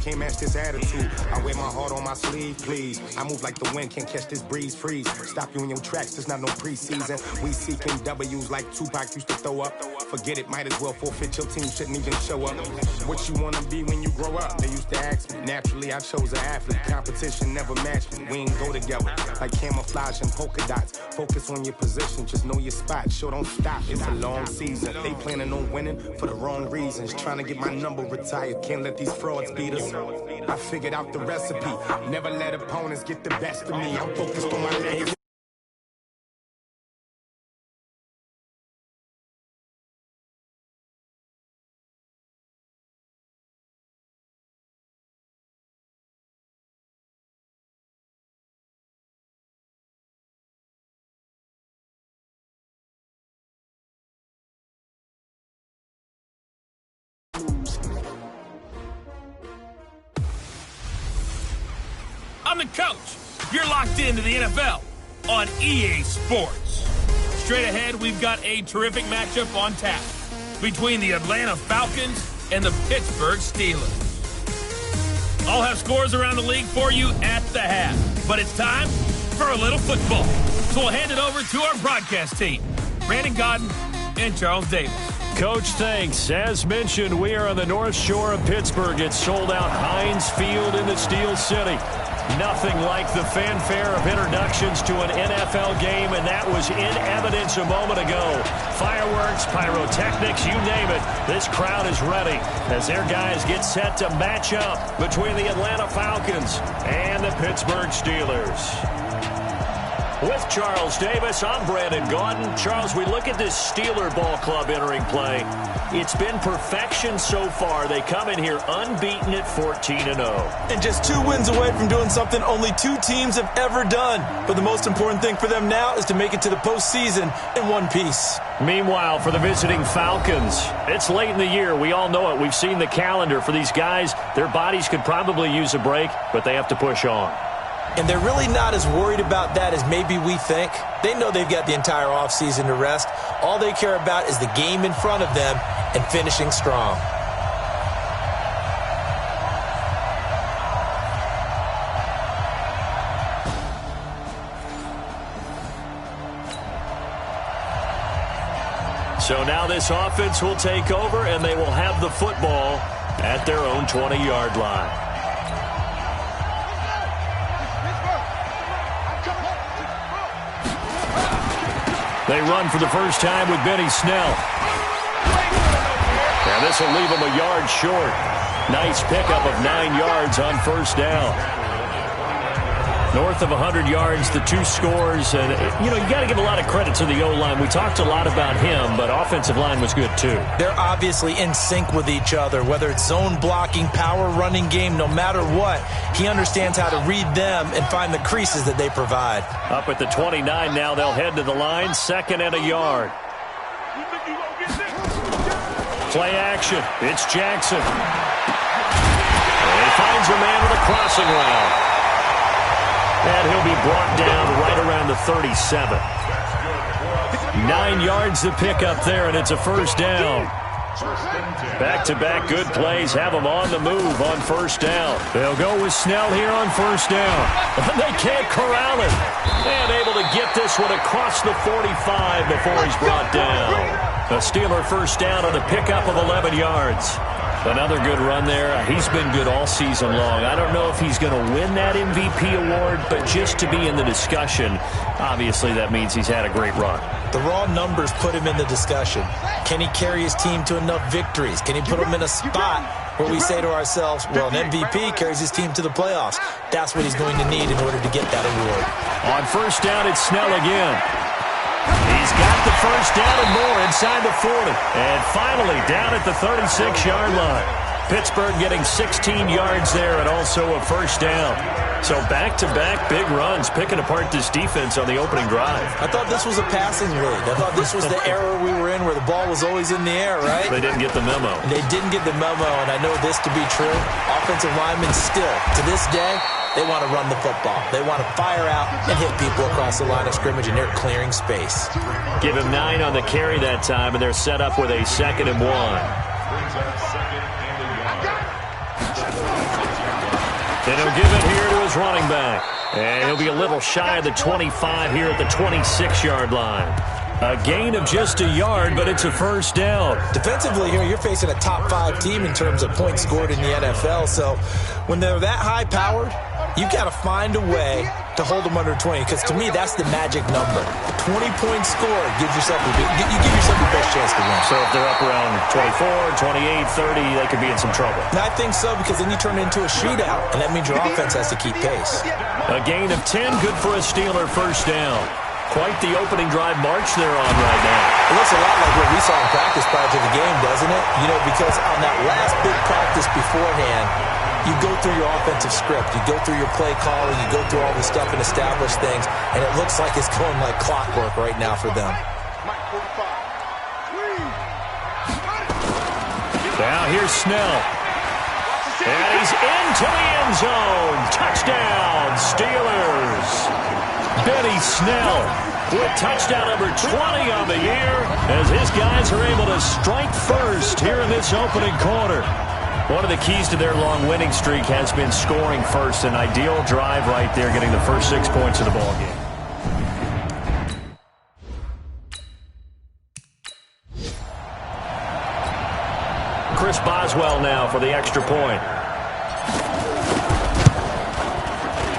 can't match this attitude. I wear my heart on my sleeve, please. I move like the wind, can't catch this breeze, freeze. Stop you in your tracks, there's not no preseason. We seeking W's like Tupac used to throw up. Forget it, might as well forfeit, your team shouldn't even show up. What you wanna be when you grow up? They used to ask me. Naturally, I chose an athlete. Competition never matched me. We ain't go together like camouflage and polka dots. Focus on your position, just know your spot. Sure, don't stop, it's a long season. They planning on winning for the wrong reasons. Trying to get my number retired, can't let these frauds beat us. I figured out the recipe. Never let opponents get the best of me. I'm focused on my legacy. I'm the coach. You're locked into the NFL on EA Sports. Straight ahead, we've got a terrific matchup on tap between the Atlanta Falcons and the Pittsburgh Steelers. I'll have scores around the league for you at the half, but it's time for a little football. So we'll hand it over to our broadcast team, Brandon Godden and Charles Davis. Coach, thanks. As mentioned, we are on the North Shore of Pittsburgh. It's sold out Heinz Field in the Steel City. Nothing like the fanfare of introductions to an NFL game, and that was in evidence a moment ago. Fireworks, pyrotechnics, you name it. This crowd is ready as their guys get set to match up between the Atlanta Falcons and the Pittsburgh Steelers. With Charles Davis, I'm Brandon Gaudin. Charles, we look at this Steeler ball club entering play. It's been perfection so far. They come in here unbeaten at 14-0. And just 2 wins away from doing something only 2 teams have ever done. But the most important thing for them now is to make it to the postseason in one piece. Meanwhile, for the visiting Falcons, it's late in the year. We all know it. We've seen the calendar for these guys. Their bodies could probably use a break, but they have to push on. And they're really not as worried about that as maybe we think. They know they've got the entire offseason to rest. All they care about is the game in front of them and finishing strong. So now this offense will take over, and they will have the football at their own 20-yard line. They run for the first time with Benny Snell. And this will leave them a yard short. Nice pickup of 9 yards on first down. North of 100 yards, the 2 scores. And, you know, you got to give a lot of credit to the O-line. We talked a lot about him, but offensive line was good too. They're obviously in sync with each other, whether it's zone blocking, power running game, no matter what. He understands how to read them and find the creases that they provide. Up at the 29 now, they'll head to the line, 2nd and a yard. Play action. It's Jackson. And he finds a man with a crossing route. And he'll be brought down right around the 37. 9 yards to pick up there, and it's a first down. Back-to-back good plays have them on the move on first down. They'll go with Snell here on first down. They can't corral it. And able to get this one across the 45 before he's brought down. A Steeler first down on the pickup of 11 yards. Another good run there. He's been good all season long. I don't know if he's going to win that MVP award, but just to be in the discussion, obviously that means he's had a great run. The raw numbers put him in the discussion. Can he carry his team to enough victories? Can he put them in a spot where we say to ourselves, well, an MVP carries his team to the playoffs. That's what he's going to need in order to get that award. On first down, it's Snell again. He's got the first down and more inside the 40. And finally down at the 36-yard line. Pittsburgh getting 16 yards there and also a first down. So back-to-back big runs, picking apart this defense on the opening drive. I thought this was a passing league. I thought this was the era we were in where the ball was always in the air, right? They didn't get the memo. They didn't get the memo, and I know this to be true. Offensive linemen still, to this day, they want to run the football. They want to fire out and hit people across the line of scrimmage, and they're clearing space. Give him 9 on the carry that time, and they're set up with a 2nd and 1. And he'll give it here to his running back. And he'll be a little shy of the 25 here at the 26-yard line. A gain of just a yard, but it's a first down. Defensively here, you're facing a top 5 team in terms of points scored in the NFL. So when they're that high-powered, you got to find a way to hold them under 20, because to me, that's the magic number. 20 points scored gives yourself you give yourself the best chance to win. So if they're up around 24, 28, 30, they could be in some trouble. And I think so, because then you turn it into a shootout, and that means your offense has to keep pace. A gain of 10, good for a Steeler first down. Quite the opening drive march they're on right now. It looks a lot like what we saw in practice prior to the game, doesn't it? You know, because on that last big practice beforehand, you go through your offensive script, you go through your play calling, you go through all this stuff and establish things, and it looks like it's going like clockwork right now for them. Now here's Snell. And he's into the end zone. Touchdown, Steelers. Benny Snell with touchdown number 20 on the year as his guys are able to strike first here in this opening quarter. One of the keys to their long winning streak has been scoring first. An ideal drive right there, getting the first 6 points of the ball game. Chris Boswell now for the extra point.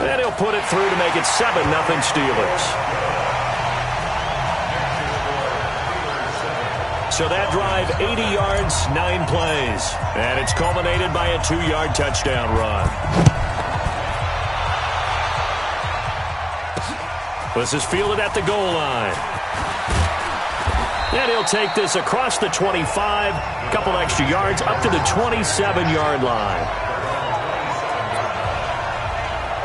And he'll put it through to make it 7-0 Steelers. So that drive, 80 yards, 9 plays. And it's culminated by a 2-yard touchdown run. This is fielded at the goal line. And he'll take this across the 25, a couple extra yards, up to the 27-yard line.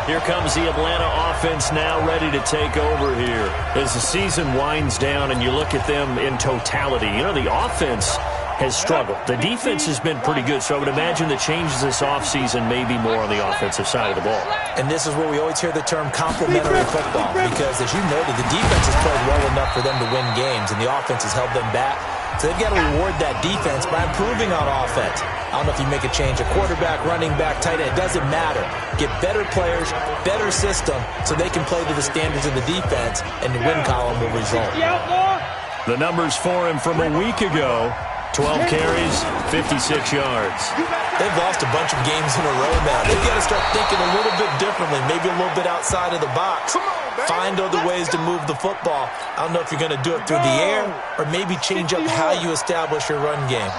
Here comes the Atlanta offense now ready to take over here. As the season winds down and you look at them in totality, you know, the offense has struggled. The defense has been pretty good, so I would imagine the changes this offseason may be more on the offensive side of the ball. And this is where we always hear the term complementary football, because as you noted, the defense has played well enough for them to win games, and the offense has held them back. So they've got to reward that defense by improving on offense. I don't know if you make a change, a quarterback, running back, tight end, it doesn't matter. Get better players, better system, so they can play to the standards of the defense, and the win column will result. The numbers for him from a week ago, 12 carries, 56 yards. They've lost a bunch of games in a row now. They've got to start thinking a little bit differently, maybe a little bit outside of the box. Find other ways to move the football. I don't know if you're going to do it through the air or maybe change up how you establish your run game.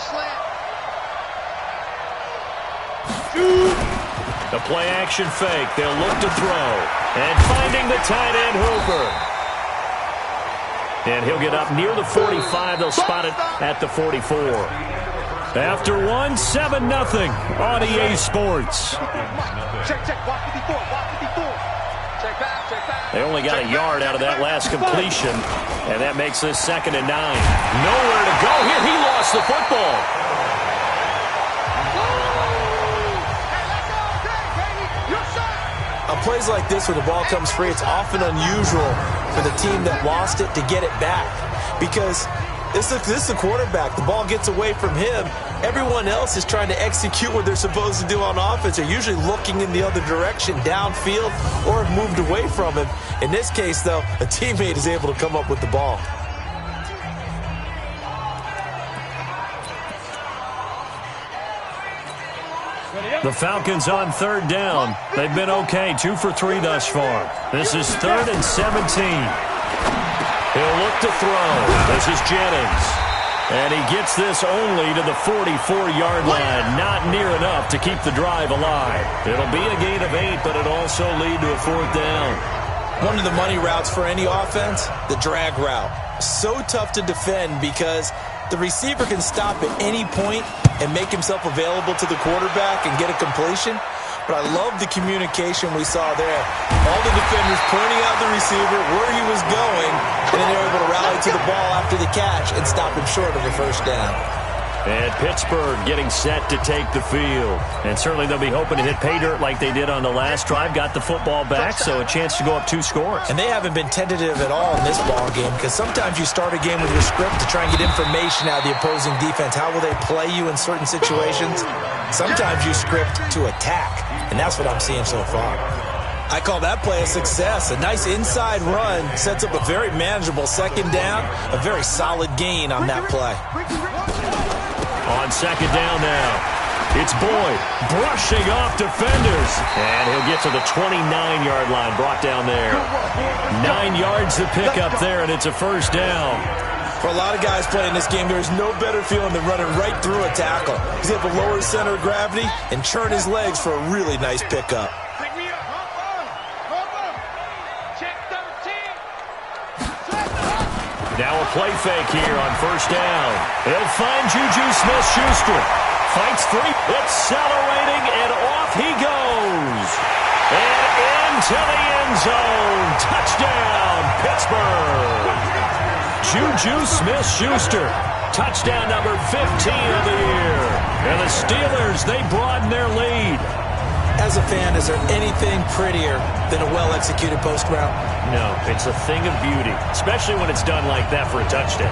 The play-action fake. They'll look to throw. And finding the tight end, Hooper. And he'll get up near the 45. They'll spot it at the 44. After one, 7-0 on EA Sports. They only got a yard out of that last completion, and that makes this 2nd and 9. Nowhere to go here. He lost the football. On plays like this where the ball comes free, it's often unusual for the team that lost it to get it back, because this is the quarterback. The ball gets away from him. Everyone else is trying to execute what they're supposed to do on offense. They're usually looking in the other direction, downfield, or have moved away from him. In this case, though, a teammate is able to come up with the ball. The Falcons on 3rd down. They've been okay, 2 for 3 thus far. This is 3rd and 17. He'll look to throw. This is Jennings. And he gets this only to the 44-yard line. Not near enough to keep the drive alive. It'll be a gain of 8, but it'll also lead to a 4th down. One of the money routes for any offense, the drag route. So tough to defend because the receiver can stop at any point and make himself available to the quarterback and get a completion. But I love the communication we saw there. All the defenders pointing out the receiver, where he was going, and then they were able to rally to the ball after the catch and stop him short of a first down. And Pittsburgh getting set to take the field. And certainly they'll be hoping to hit pay dirt like they did on the last drive. Got the football back, so a chance to go up 2 scores. And they haven't been tentative at all in this ball game, because sometimes you start a game with your script to try and get information out of the opposing defense. How will they play you in certain situations? Sometimes you script to attack, and that's what I'm seeing so far. I call that play a success. A nice inside run sets up a very manageable second down, a very solid gain on that play. On second down now, it's Boyd brushing off defenders, and he'll get to the 29-yard line, brought down there. 9 yards to pick up there, and it's a first down. For a lot of guys playing this game, there's no better feeling than running right through a tackle. He's able to lower his center of gravity and churn his legs for a really nice pickup. Now a play fake here on first down. He'll find Juju Smith-Schuster. Fights three. Accelerating, and off he goes. And into the end zone. Touchdown, Pittsburgh. Juju Smith-Schuster. Touchdown number 15 of the year. And the Steelers, they broaden their lead. As a fan, is there anything prettier than a well-executed post route? No, it's a thing of beauty, especially when it's done like that for a touchdown.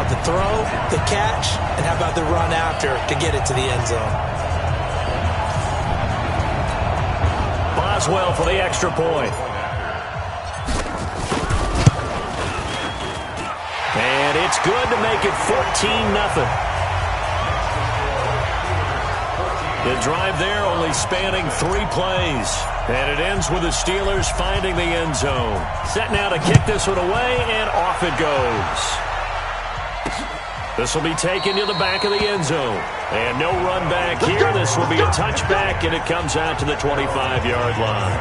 The throw, the catch, and how about the run after to get it to the end zone? Boswell for the extra point. And it's good to make it 14-0. The drive there only spanning 3 plays. And it ends with the Steelers finding the end zone. Set now to kick this one away, and off it goes. This will be taken to the back of the end zone. And no run back here. This will be a touchback, and it comes out to the 25-yard line.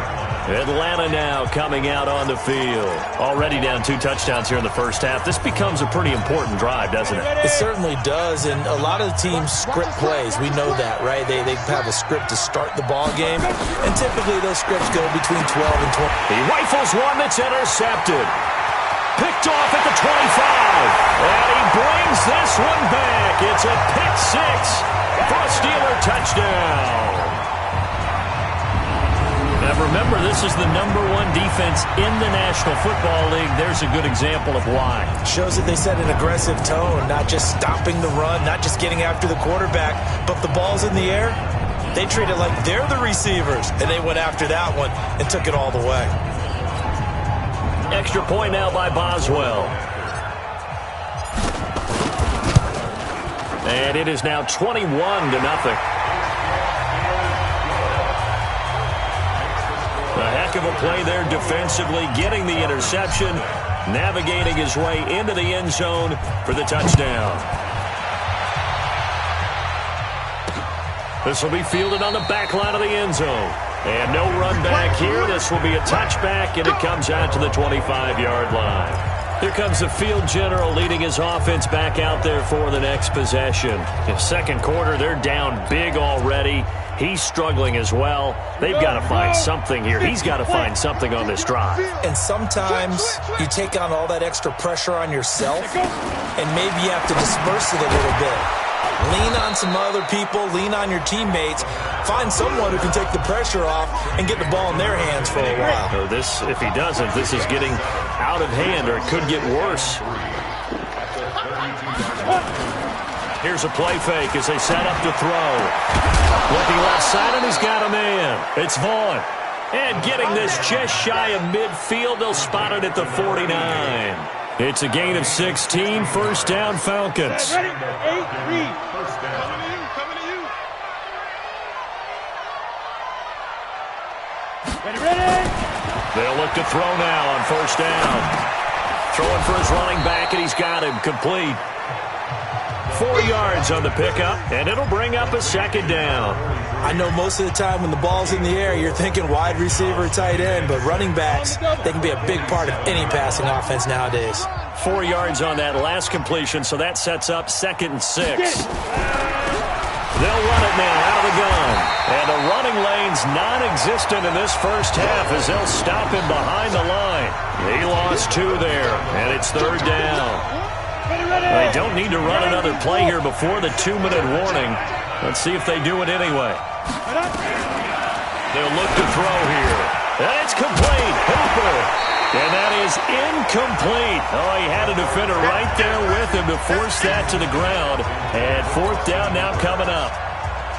Atlanta now coming out on the field. Already down 2 touchdowns here in the first half. This becomes a pretty important drive, doesn't it? It certainly does, and a lot of the teams script plays. We know that, right? They have a script to start the ball game, and typically those scripts go between 12 and 20. He rifles one that's intercepted. Picked off at the 25. And he brings this one back. It's a pick 6 for a Steeler touchdown. Now remember, this is the #1 defense in the National Football League. There's a good example of why. Shows that they set an aggressive tone, not just stopping the run, not just getting after the quarterback, but the ball's in the air. They treat it like they're the receivers, and they went after that one and took it all the way. Extra point now by Boswell. And it is now 21-0. A heck of a play there defensively, getting the interception, navigating his way into the end zone for the touchdown. This will be fielded on the back line of the end zone. And no run back here. This will be a touchback, and it comes out to the 25-yard line. Here comes the field general leading his offense back out there for the next possession. In second quarter, they're down big already. He's struggling as well. They've got to find something here. He's got to find something on this drive. And sometimes you take on all that extra pressure on yourself, and maybe you have to disperse it a little bit. Lean on some other people, lean on your teammates, find someone who can take the pressure off and get the ball in their hands for a while. Or this, if he doesn't, this is getting out of hand, or it could get worse. Here's a play fake as they set up to throw. Looking left side, and he's got a man. It's Vaughn. And getting this just shy of midfield, they'll spot it at the 49. It's a gain of 16, first down Falcons. Ready? 8, read. First down. Coming to you. Ready? They'll look to throw now on first down. Throwing for his running back, and he's got him complete. 4 yards on the pickup, and it'll bring up a second down. I know most of the time when the ball's in the air, you're thinking wide receiver, tight end, but running backs, they can be a big part of any passing offense nowadays. 4 yards on that last completion, so that sets up 2nd and 6. They'll run it now out of the gun. And the running lane's non-existent in this first half as they'll stop him behind the line. He lost 2 there, and it's 3rd down. They don't need to run another play here before the 2-minute warning. Let's see if they do it anyway. They'll look to throw here. And it's complete. Hooper. And that is incomplete. Oh, he had a defender right there with him to force that to the ground. And 4th down now coming up.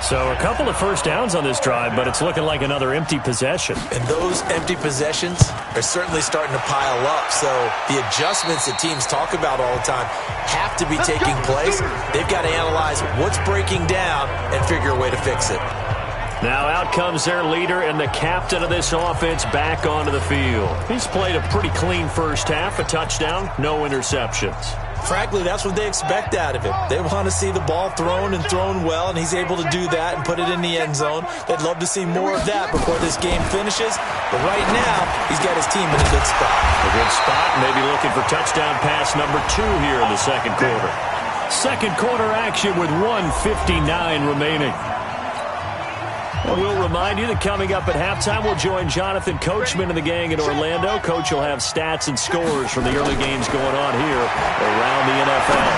So a couple of first downs on this drive, but it's looking like another empty possession. And those empty possessions are certainly starting to pile up. So the adjustments that teams talk about all the time have to be taking place. They've got to analyze what's breaking down and figure a way to fix it. Now out comes their leader and the captain of this offense back onto the field. He's played a pretty clean first half, a touchdown, no interceptions. Frankly, that's what they expect out of him. They want to see the ball thrown and thrown well, and he's able to do that and put it in the end zone. They'd love to see more of that before this game finishes. But right now, he's got his team in a good spot. A good spot, maybe looking for touchdown pass number 2 here in the second quarter. Second quarter action with 1:59 remaining. We'll remind you that coming up at halftime, we'll join Jonathan Coachman and the gang in Orlando. Coach will have stats and scores from the early games going on here around the NFL.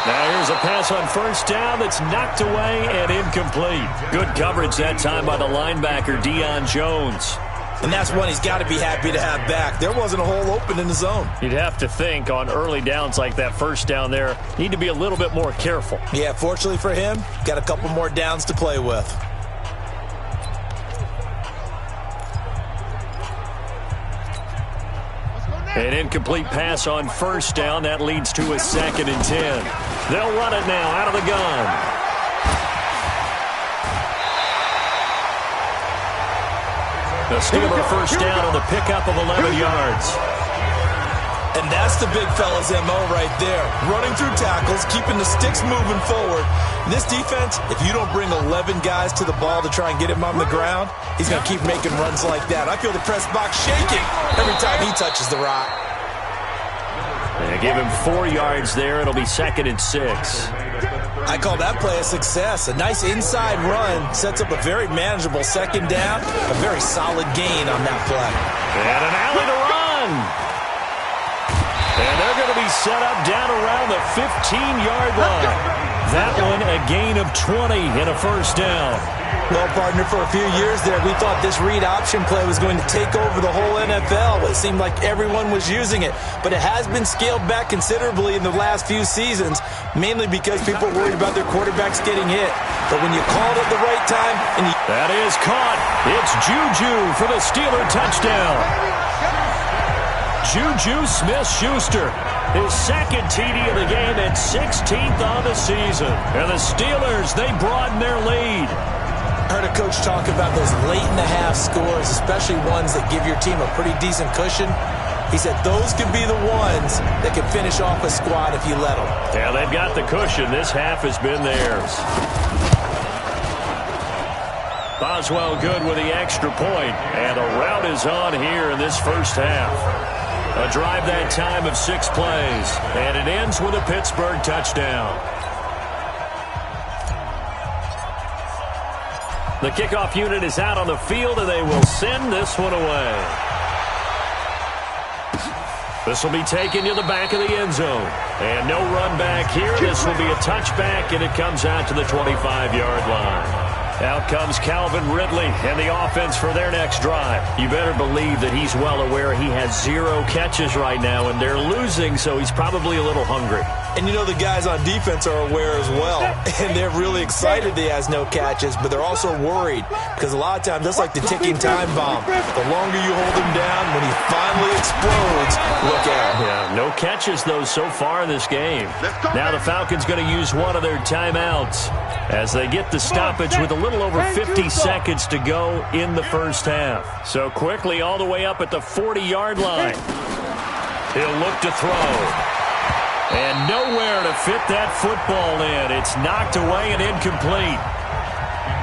Now here's a pass on first down that's knocked away and incomplete. Good coverage that time by the linebacker, Deion Jones. And that's one he's got to be happy to have back. There wasn't a hole open in the zone. You'd have to think on early downs like that first down there, need to be a little bit more careful. Yeah, fortunately for him, got a couple more downs to play with. An incomplete pass on first down. That leads to a 2nd and 10. They'll run it now out of the gun. The Steeler first down on the pickup of 11 yards. And that's the big fella's MO right there. Running through tackles, keeping the sticks moving forward. This defense, if you don't bring 11 guys to the ball to try and get him on the ground, he's going to keep making runs like that. I feel the press box shaking every time he touches the rock. They give him 4 yards there. It'll be 2nd and 6. I call that play a success. A nice inside run sets up a very manageable second down. A very solid gain on that play. And an alley to run. And they're going to be set up down around the 15-yard line. That one a gain of 20 and a first down. Well, partner, for a few years there, we thought this read option play was going to take over the whole NFL. It seemed like everyone was using it. But it has been scaled back considerably in the last few seasons, mainly because people are worried about their quarterbacks getting hit. But when you call it at the right time, and that is caught. It's Juju for the Steeler touchdown. Juju Smith-Schuster, his 2nd TD of the game and 16th on the season. And the Steelers, they broaden their lead. I heard a coach talk about those late-in-the-half scores, especially ones that give your team a pretty decent cushion. He said those could be the ones that can finish off a squad if you let them. Yeah, they've got the cushion. This half has been theirs. Boswell good with the extra point, and a rout is on here in this first half. A drive that time of 6 plays, and it ends with a Pittsburgh touchdown. The kickoff unit is out on the field, and they will send this one away. This will be taken to the back of the end zone. And no run back here. This will be a touchback, and it comes out to the 25-yard line. Out comes Calvin Ridley and the offense for their next drive. You better believe that he's well aware he has 0 catches right now, and they're losing, so he's probably a little hungry. And you know the guys on defense are aware as well, and they're really excited he has no catches, but they're also worried because a lot of times that's like the ticking time bomb. The longer you hold him down, when he finally explodes, look out. Yeah, no catches, though, so far in this game. Now the Falcons going to use one of their timeouts as they get the stoppage with a little over 50 seconds to go in the first half. So quickly all the way up at the 40-yard line. He'll look to throw. And nowhere to fit that football in. It's knocked away and incomplete.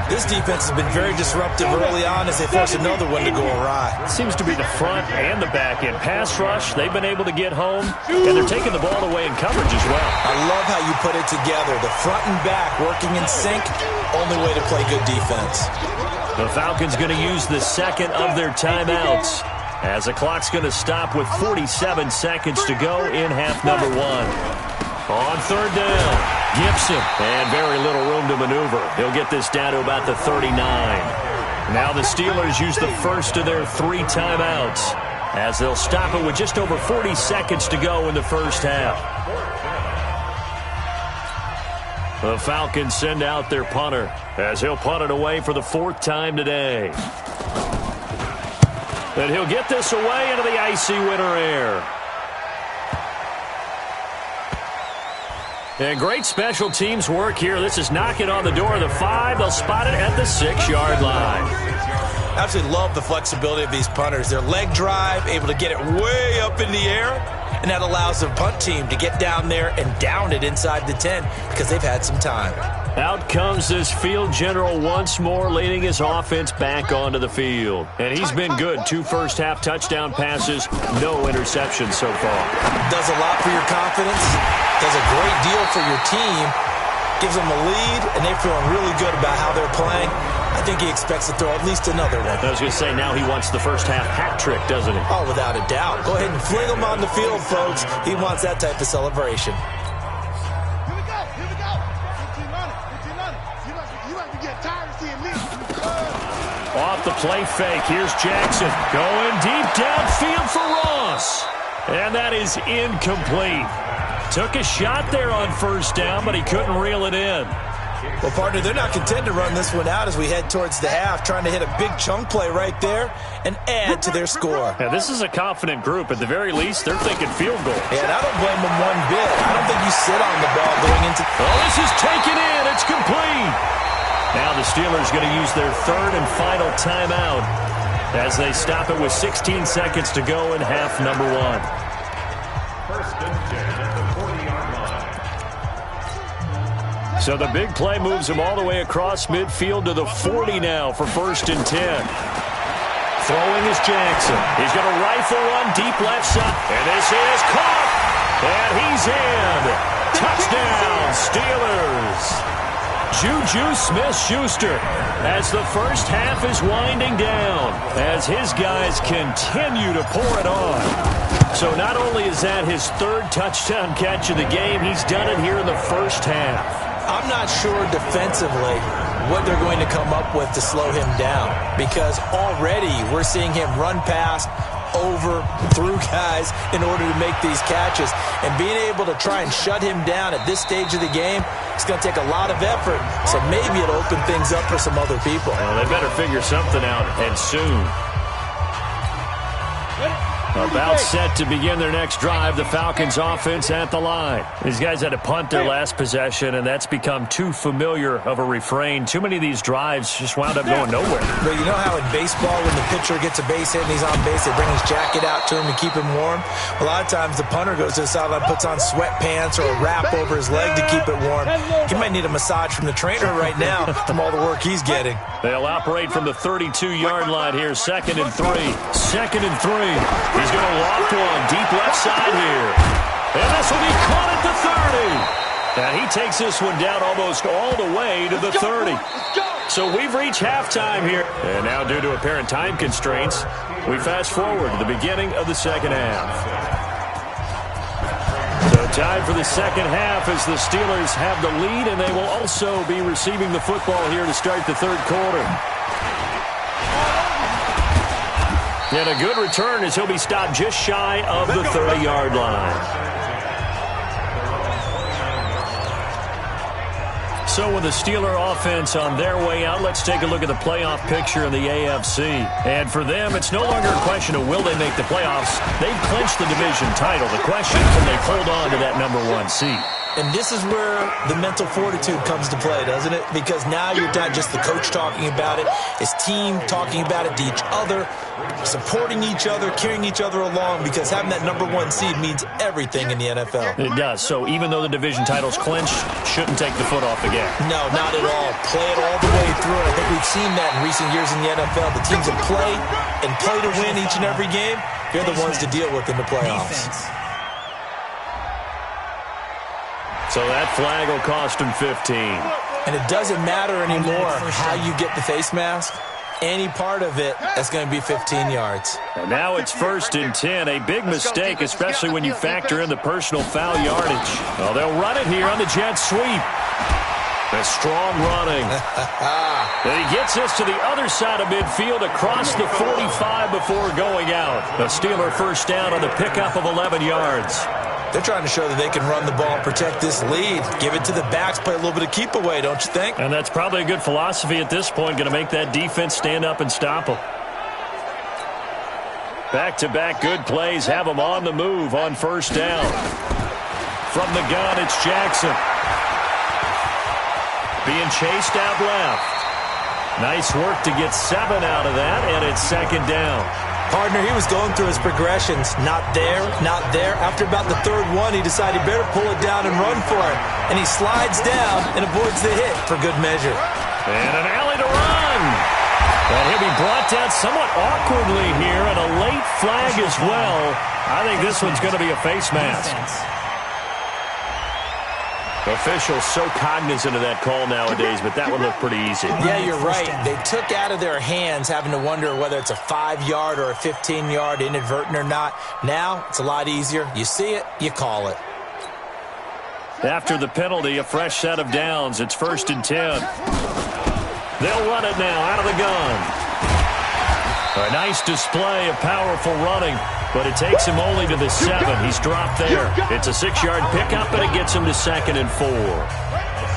This defense has been very disruptive early on as they force another one to go awry. Seems to be the front and the back end. Pass rush, they've been able to get home, and they're taking the ball away in coverage as well. I love how you put it together. The front and back working in sync, only way to play good defense. The Falcons going to use the 2nd of their timeouts, as the clock's going to stop with 47 seconds to go in half number 1. On 3rd down, Gibson, and very little room to maneuver. He'll get this down to about the 39. Now the Steelers use the first of their 3 timeouts, as they'll stop it with just over 40 seconds to go in the first half. The Falcons send out their punter as he'll punt it away for the 4th time today. And he'll get this away into the icy winter air. And great special teams work here. This is knocking on the door of the 5. They'll spot it at the 6-yard line. Absolutely love the flexibility of these punters. Their leg drive, able to get it way up in the air, and that allows the punt team to get down there and down it inside the 10 because they've had some time. Out comes this field general once more, leading his offense back onto the field. And he's been good. 2 first-half touchdown passes, no interceptions so far. Does a lot for your confidence, does a great deal for your team, gives them a lead, and they're feeling really good about how they're playing. I think he expects to throw at least another one. I was going to say, now he wants the first-half hat trick, doesn't he? Oh, without a doubt. Go ahead and fling him on the field, folks. He wants that type of celebration. Here we go. 15 on it. You might be getting tired of seeing me. Off the play fake, here's Jackson. Going deep downfield for Ross. And that is incomplete. Took a shot there on first down, but he couldn't reel it in. Well, partner, they're not content to run this one out as we head towards the half, trying to hit a big chunk play right there and add to their score. Yeah, this is a confident group. At the very least, they're thinking field goal. And I don't blame them one bit. I don't think you sit on the ball going into... Oh, this is taken in. It's complete. Now the Steelers going to use their 3rd and final timeout as they stop it with 16 seconds to go in half number 1. First and 10 at the 40-yard line. So the big play moves him all the way across midfield to the 40 now for 1st and 10. Throwing is Jackson. He's going to rifle one deep left side. And this is caught. And he's in. Touchdown, Steelers. Juju Smith-Schuster as the first half is winding down as his guys continue to pour it on. So not only is that his 3rd touchdown catch of the game, he's done it here in the first half. I'm not sure defensively what they're going to come up with to slow him down because already we're seeing him run past, over, through guys in order to make these catches. And being able to try and shut him down at this stage of the game, it's going to take a lot of effort. So maybe it'll open things up for some other people. Well, they better figure something out, and soon. About set to begin their next drive, the Falcons offense at the line. These guys had to punt their last possession, and that's become too familiar of a refrain. Too many of these drives just wound up going nowhere. But you know how in baseball, when the pitcher gets a base hit and he's on base, they bring his jacket out to him to keep him warm? A lot of times the punter goes to the sideline, puts on sweatpants or a wrap over his leg to keep it warm. He might need a massage from the trainer right now from all the work he's getting. They'll operate from the 32-yard line here, 2nd and 3. 2nd and 3. He's going to loft one deep left side here. And this will be caught at the 30. And he takes this one down almost all the way to the 30. So we've reached halftime here. And now due to apparent time constraints, we fast forward to the beginning of the second half. So time for the second half as the Steelers have the lead, and they will also be receiving the football here to start the 3rd quarter. And a good return as he'll be stopped just shy of the 30-yard line. So with the Steeler offense on their way out, let's take a look at the playoff picture in the AFC. And for them, it's no longer a question of will they make the playoffs. They've clinched the division title. The question, can they hold on to that number 1 seed? And this is where the mental fortitude comes to play, doesn't it? Because now you're not just the coach talking about it, his team talking about it to each other, supporting each other, carrying each other along, because having that number 1 seed means everything in the NFL. It does. So even though the division title's clinched, shouldn't take the foot off the gas. No, not at all. Play it all the way through. I think we've seen that in recent years in the NFL. The teams that play to win each and every game, they're the ones to deal with in the playoffs. So that flag will cost him 15. And it doesn't matter anymore how you get the face mask. Any part of it, that's going to be 15 yards. And now it's 1st and 10. A big mistake, especially when you factor in the personal foul yardage. Well, they'll run it here on the jet sweep. A strong running. And he gets this to the other side of midfield across the 45 before going out. A Steeler first down on the pickup of 11 yards. They're trying to show that they can run the ball and protect this lead. Give it to the backs, play a little bit of keep away, don't you think? And that's probably a good philosophy at this point, going to make that defense stand up and stop them. Back-to-back good plays have them on the move on first down. From the gun, it's Jackson. Being chased out left. Nice work to get 7 out of that, and it's second down. Partner, he was going through his progressions. Not there, not there. After about the third one, he decided he better pull it down and run for it. And he slides down and avoids the hit for good measure. And an alley to run. And he'll be brought down somewhat awkwardly here, and a late flag as well. I think this one's going to be a face mask. Officials so cognizant of that call nowadays, but that one looked pretty easy. Yeah, you're right. They took out of their hands having to wonder whether it's a 5-yard or a 15-yard, inadvertent or not. Now, it's a lot easier. You see it, you call it. After the penalty, a fresh set of downs. It's 1st and 10. They'll run it now out of the gun. A nice display of powerful running, but it takes him only to the 7. He's dropped there. It's a 6-yard pickup, and it gets him to 2nd and 4.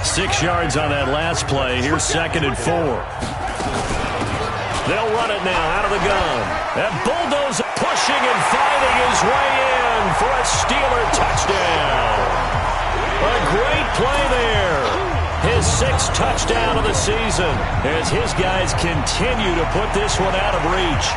6 yards on that last play. Here's 2nd and 4. They'll run it now out of the gun. That bulldozer pushing and fighting his way in for a Steeler touchdown. A great play there. His 6th touchdown of the season as his guys continue to put this one out of reach.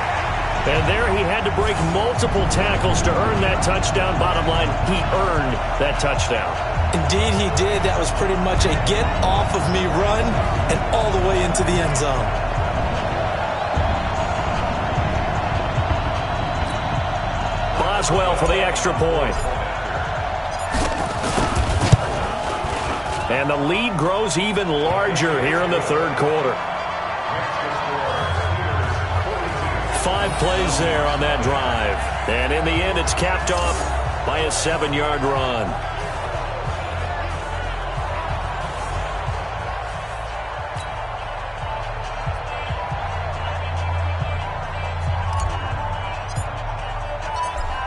And there he had to break multiple tackles to earn that touchdown. Bottom line, he earned that touchdown. Indeed he did. That was pretty much a get-off-of-me run and all the way into the end zone. Boswell for the extra point. And the lead grows even larger here in the third quarter. 5 plays there on that drive. And in the end, it's capped off by a 7-yard run.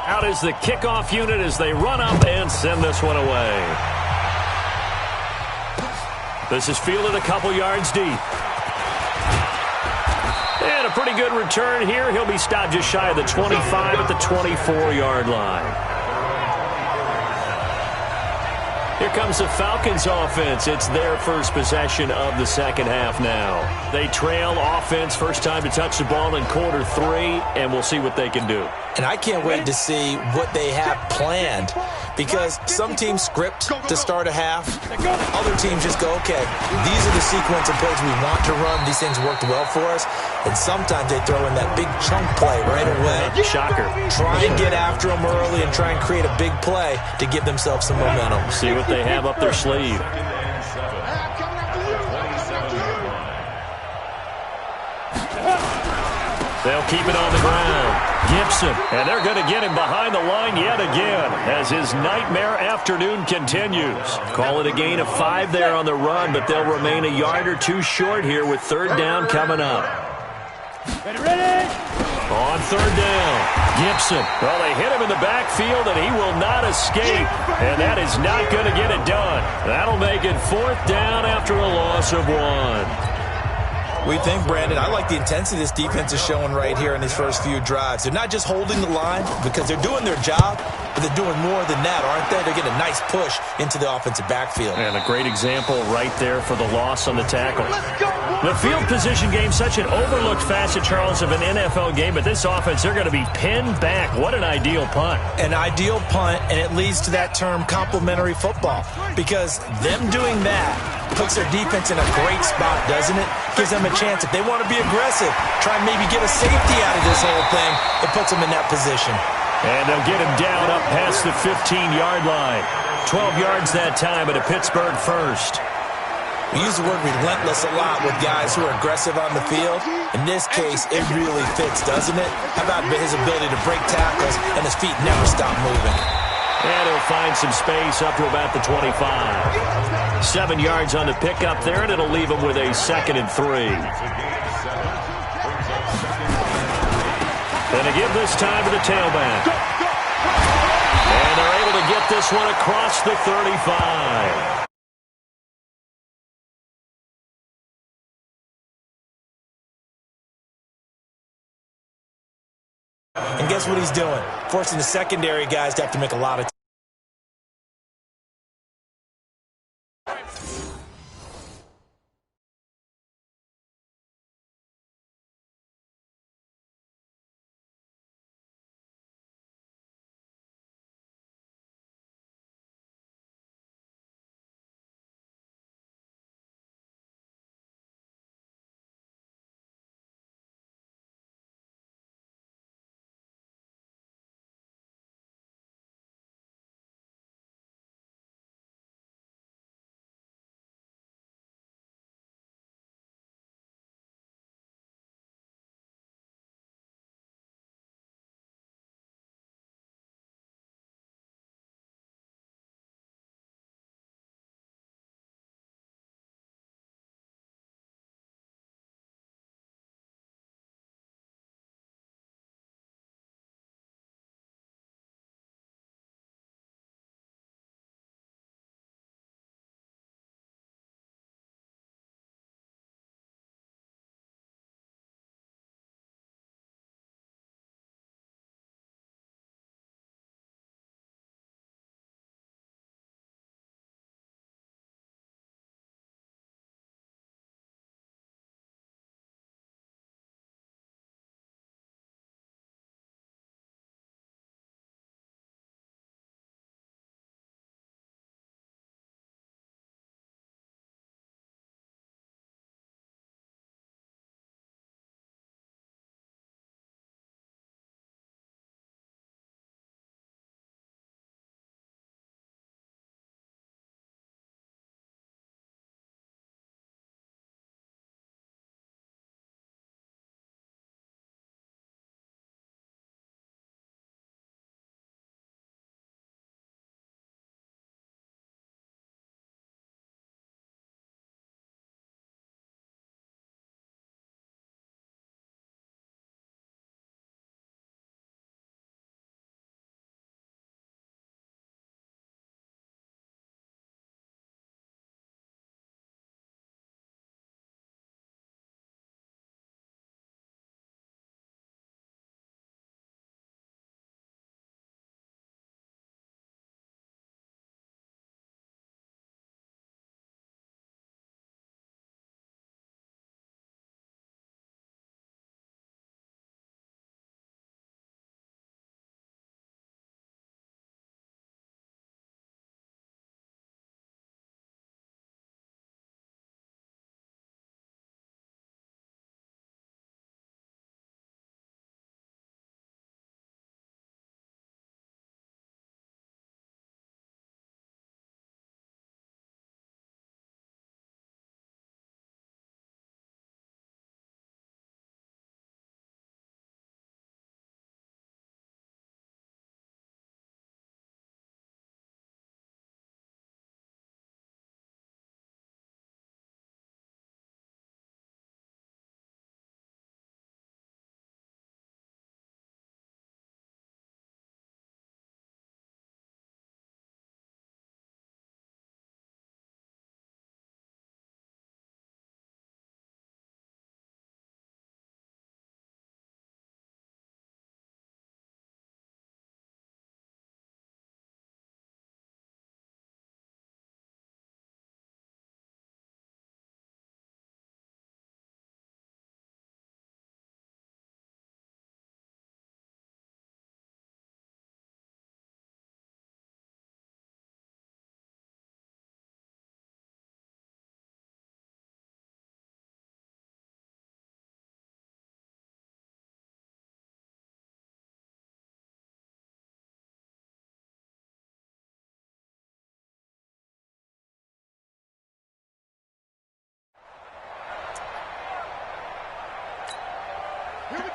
Out is the kickoff unit as they run up and send this one away. This is fielded a couple yards deep. And a pretty good return here. He'll be stopped just shy of the 25 at the 24-yard line. Here comes the Falcons offense. It's their first possession of the second half now. They trail offense, first time to touch the ball in quarter 3, and we'll see what they can do. And I can't wait to see what they have planned, because some teams script to start a half. Other teams just go, okay, these are the sequence of plays we want to run. These things worked well for us. And sometimes they throw in that big chunk play right away. Shocker. Try and get after them early and try and create a big play to give themselves some momentum. See what they have up their sleeve. They'll keep it on the ground. Gibson, and they're going to get him behind the line yet again as his nightmare afternoon continues. Call it a gain of 5 there on the run, but they'll remain a yard or 2 short here with third down coming up. Ready? On third down, Gibson. Well, they hit him in the backfield, and he will not escape, and that is not going to get it done. That'll make it 4th down after a loss of 1. We think, Brandon, I like the intensity this defense is showing right here in these first few drives. They're not just holding the line because they're doing their job, but they're doing more than that, aren't they? They're getting a nice push into the offensive backfield. And a great example right there for the loss on the tackle. The field position game, such an overlooked facet, Charles, of an NFL game, but this offense, they're going to be pinned back. What an ideal punt. An ideal punt, and it leads to that term complementary football, because them doing that puts their defense in a great spot, doesn't it? Gives them a chance. If they want to be aggressive, try and maybe get a safety out of this whole thing, it puts them in that position. And they'll get him down up past the 15-yard line. 12 yards that time at a Pittsburgh first. We use the word relentless a lot with guys who are aggressive on the field. In this case, it really fits, doesn't it? How about his ability to break tackles and his feet never stop moving? And he'll find some space up to about the 25. 7 yards on the pickup there, and it'll leave him with a 2nd and 3. And to give this time to the tailback. And they're able to get this one across the 35. And guess what he's doing? Forcing the secondary guys to have to make a lot of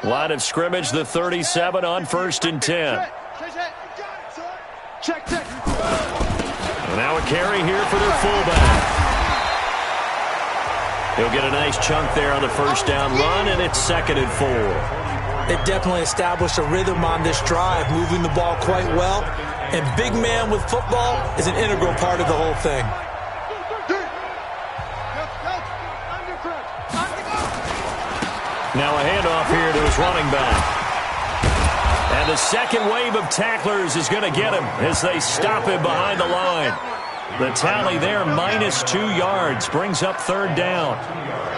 line of scrimmage, the 37 on 1st and 10. Check. And now a carry here for their fullback. He'll get a nice chunk there on the first down run, and it's 2nd and 4. They've definitely established a rhythm on this drive, moving the ball quite well. And big man with football is an integral part of the whole thing. Now a handoff here to his running back. And the second wave of tacklers is going to get him as they stop him behind the line. The tally there, -2 yards, brings up third down.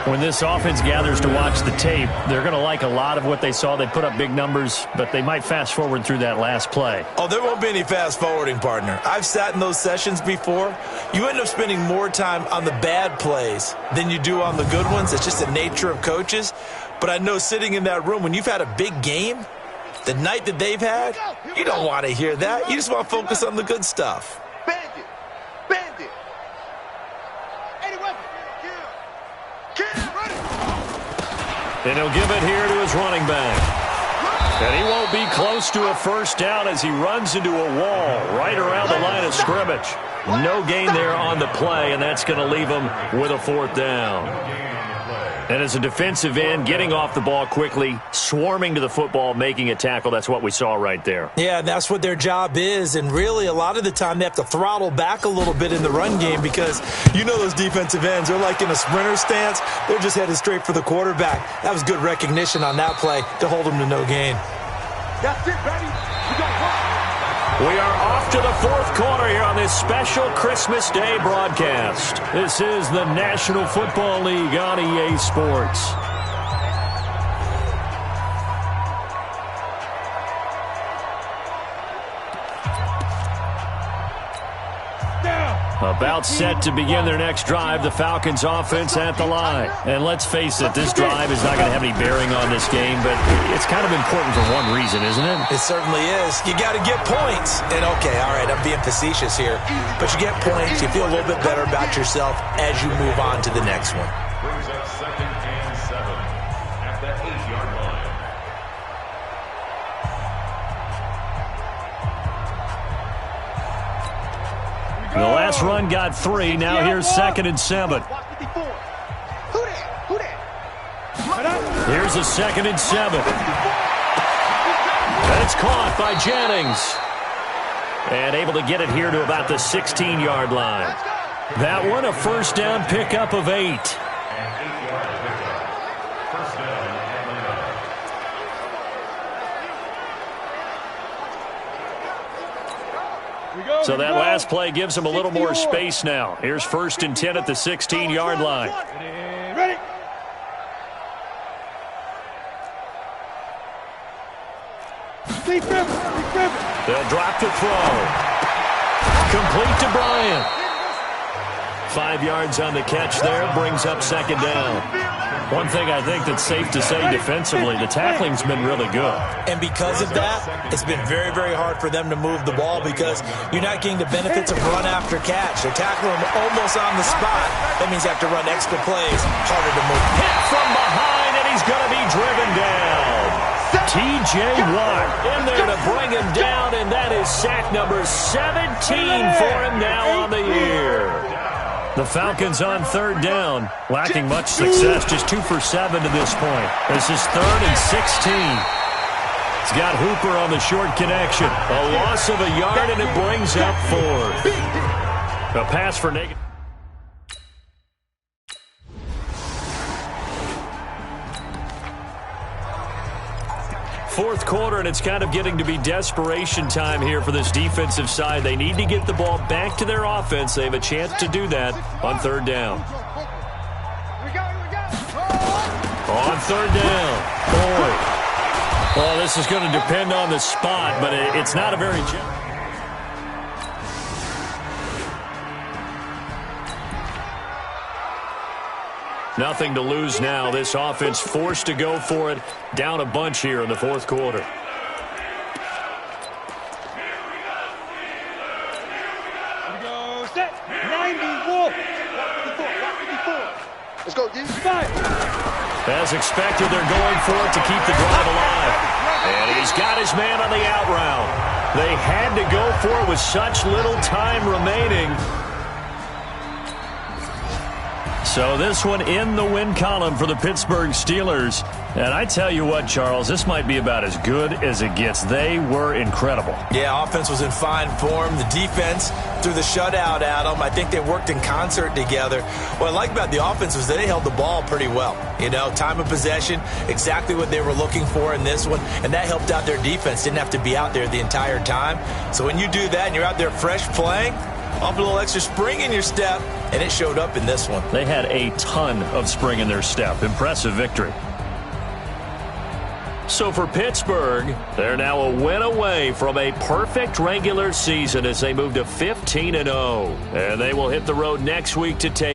When this offense gathers to watch the tape, they're going to like a lot of what they saw. They put up big numbers, but they might fast forward through that last play. Oh, there won't be any fast forwarding, partner. I've sat in those sessions before. You end up spending more time on the bad plays than you do on the good ones. It's just the nature of coaches. But I know sitting in that room, when you've had a big game, the night that they've had, you don't want to hear that. You just want to focus on the good stuff. Bandit. Bandit. Anyway, And he'll give it here to his running back. And he won't be close to a first down as he runs into a wall right around the line of scrimmage. No gain there on the play, and that's going to leave him with a fourth down. And as a defensive end, getting off the ball quickly, swarming to the football, making a tackle, that's what we saw right there. Yeah, that's what their job is. And really, a lot of the time, they have to throttle back a little bit in the run game because you know those defensive ends are like in a sprinter stance. They're just headed straight for the quarterback. That was good recognition on that play to hold them to no gain. That's it, baby. You got one. We are off to the fourth quarter here on this special Christmas Day broadcast. This is the National Football League on EA Sports. About set to begin their next drive, the Falcons offense at the line. And let's face it, this drive is not going to have any bearing on this game, but it's kind of important for one reason, isn't it? It certainly is. You got to get points. And okay, all right, I'm being facetious here. But you get points, you feel a little bit better about yourself as you move on to the next one. Brings up 2nd and 7 at the 8-yard line. The last run got 3. Now here's 2nd and 7. Here's a 2nd and 7. And it's caught by Jennings. And able to get it here to about the 16-yard line. That one, a first down pickup of 8. So that last play gives him a little more space now. Here's 1st and 10 at the 16-yard line. Ready? They'll drop the throw. Complete to Bryant. 5 yards on the catch there, brings up 2nd down. One thing I think that's safe to say defensively, the tackling's been really good. And because of that, it's been very, very hard for them to move the ball because you're not getting the benefits of run after catch. They're tackling them almost on the spot. That means you have to run extra plays, harder to move. Hit from behind, and he's going to be driven down. T.J. Watt in there to bring him down, and that is sack number 17 for him now on the year. The Falcons on 3rd down, lacking much success, just 2 for 7 to this point. This is 3rd and 16. It's got Hooper on the short connection. A loss of a yard, and it brings up 4. A pass for negative. Fourth quarter, and it's kind of getting to be desperation time here for this defensive side. They need to get the ball back to their offense. They have a chance to do that on 3rd down. On 3rd down. Boy. Well, this is going to depend on the spot, but it's not a very general. Nothing to lose now. This offense forced to go for it. Down a bunch here in the fourth quarter. Let's go, D. As expected, they're going for it to keep the drive alive. And he's got his man on the out route. They had to go for it with such little time remaining. So this one in the win column for the Pittsburgh Steelers. And I tell you what, Charles, this might be about as good as it gets. They were incredible. Yeah, offense was in fine form. The defense threw the shutout at them. I think they worked in concert together. What I like about the offense was that they held the ball pretty well. You know, time of possession, exactly what they were looking for in this one. And that helped out their defense. Didn't have to be out there the entire time. So when you do that and you're out there fresh playing, off a little extra spring in your step, and it showed up in this one. They had a ton of spring in their step. Impressive victory. So for Pittsburgh, they're now a win away from a perfect regular season as they move to 15-0. And they will hit the road next week to take